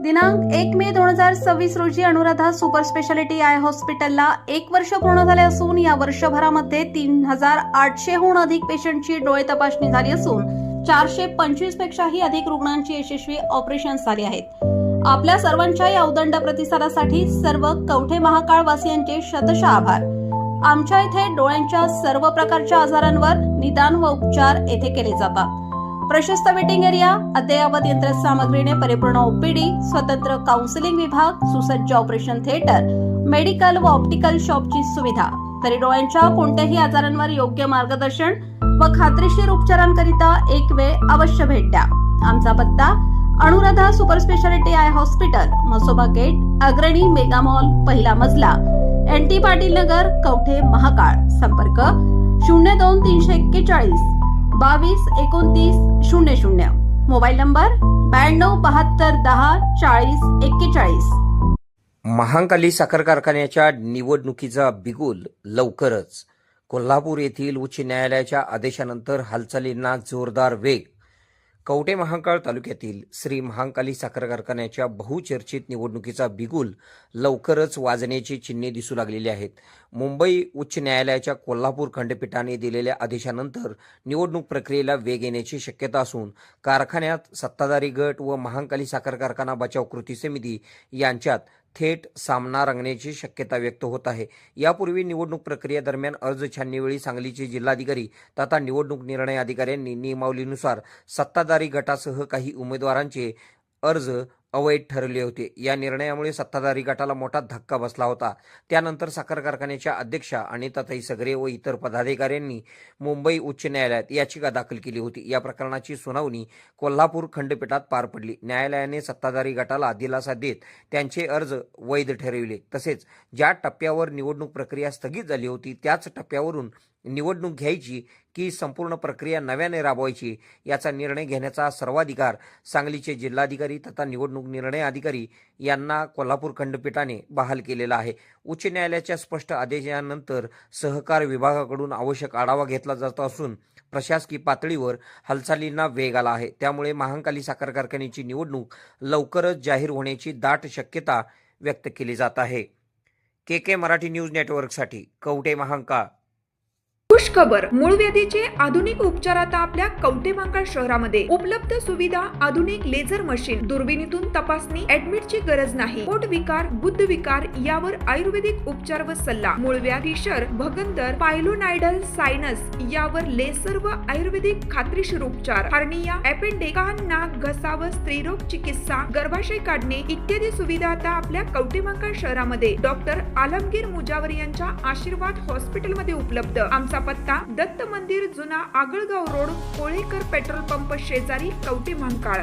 दिनांक 1 मे 2026 रोजी Anuradha super speciality I हॉस्पिटलला 1 वर्ष पूर्ण झाले असून या वर्षभरामध्ये 3800हून अधिक पेशंटची डोळे तपासणी झाली असून 425 पेक्षाही अधिक रुग्णांची यशस्वी ऑपरेशन्स झाली आहेत। आपल्या सर्वांच्या या उदंड प्रतिसादासाठी सर्व कवठे महाकाळ वासियांचे शतशः आभार। आमच्या इथे डोळ्यांच्या सर्व प्रकारच्या आजारांवर निदान व उपचार येथे केले जातात। प्रशस्त वेटिंग एरिया, अद्ययावत यंत्रसामग्रीने परिपूर्ण ओपीडी, स्वतंत्र काउन्सिलिंग विभाग, सुसज्ज ऑपरेशन थिएटर, मेडिकल व ऑप्टिकल शॉपची सुविधा, तरी डोळ्यांच्या कोणत्याही आजारांवर योग्य मार्गदर्शन व खात्रीशीर उपचारांकरिता एक वेळ अवश्य भेट द्या। आमचा पत्ता Anuradha super speciality eye hospital, Masoba gate, Agrani mega mall, पहिला मजला, NT पाटील नगर, कवठे महाकाळ। संपर्क 02-341 22-29-00, मोबाईल नंबर 92-72-10-40-41। महांकाली साखर कारखान्याच्या निवडणुकीचा बिगुल लवकरच। कोल्हापूर येथील उच्च न्यायालयाच्या आदेशानंतर हालचालींना जोरदार वेग। कवठे महांकाळ तालुक्यातील श्री महांकाली साखर कारखान्याच्या बहुचर्चित निवडणुकीचा बिगुल लवकरच वाजण्याची चिन्हे दिसू लागलेली आहेत। मुंबई उच्च न्यायालयाच्या कोल्हापूर खंडपीठाने दिलेल्या आदेशानंतर निवडणूक प्रक्रियेला वेग येण्याची शक्यता असून कारखान्यात सत्ताधारी गट व महांकाली साखर कारखाना बचाव कृती समिती यांच्यात थेट सामना रंगण्याची शक्यता व्यक्त होत आहे। यापूर्वी निवडणूक प्रक्रियेदरम्यान अर्ज छाननीवेळी सांगलीचे जिल्हाधिकारी तथा निवडणूक निर्णय अधिकाऱ्यांनी नियमावलीनुसार सत्ताधारी गटासह काही उमेदवारांचे अर्ज अवैध ठरले होते। या निर्णयामुळे सत्ताधारी गटाला मोठा धक्का बसला होता। त्यानंतर साखर कारखान्याच्या अध्यक्षा अनिताताई सगरे व इतर पदाधिकाऱ्यांनी मुंबई उच्च न्यायालयात याचिका दाखल केली होती। या प्रकरणाची सुनावणी कोल्हापूर खंडपीठात पार पडली। न्यायालयाने सत्ताधारी गटाला दिलासा देत त्यांचे अर्ज वैध ठरविले। तसेच ज्या टप्प्यावर निवडणूक प्रक्रिया स्थगित झाली होती त्याच टप्प्यावरून निवडणूक घ्यायची की संपूर्ण प्रक्रिया नव्याने राबवायची याचा निर्णय घेण्याचा सर्वाधिकार सांगलीचे जिल्हाधिकारी तथा निवडणूक निर्णय अधिकारी यांना कोल्हापूर खंडपीठाने बहाल केलेला आहे। उच्च न्यायालयाच्या स्पष्ट आदेशानंतर सहकार विभागाकडून आवश्यक आढावा घेतला जात असून प्रशासकीय पातळीवर हालचालींना वेग आला आहे। त्यामुळे महांकाली साखर कारखान्याची निवडणूक लवकरच जाहीर होण्याची दाट शक्यता व्यक्त केली जात आहे। KK मराठी न्यूज नेटवर्कसाठी कवठे महांकाळ। खुश खबर, मूळव्याधीचे आधुनिक उपचार आता आपल्या कवठे महांकाळ शहरामध्ये उपलब्ध। सुविधा, आधुनिक लेझर मशीन, दुर्बिणीतून तपासणी, ऍडमिटची गरज नाही। पोट विकार, गुद्ध विकार यावर आयुर्वेदिक उपचार व सल्ला। मूळव्याधी, शर, भगंदर, पायलोनायडल, सायनस यावर लेसर व आयुर्वेदिक खात्रीशीर उपचार। हर्निया, अपेंडिक्स, कान, नाक, घसा व स्त्रीरोग चिकित्सा, गर्भाशय काढणे इत्यादी सुविधा आता आपल्या कवठे महांकाळ शहरामध्ये डॉक्टर आलमगीर मुजावर यांच्या आशीर्वाद हॉस्पिटलमध्ये उपलब्ध। आमचा पत्ता दत्त मंदिर, जुना Agalgaon road, Kolekar petrol pump शेजारी, कवठे महांकाळ।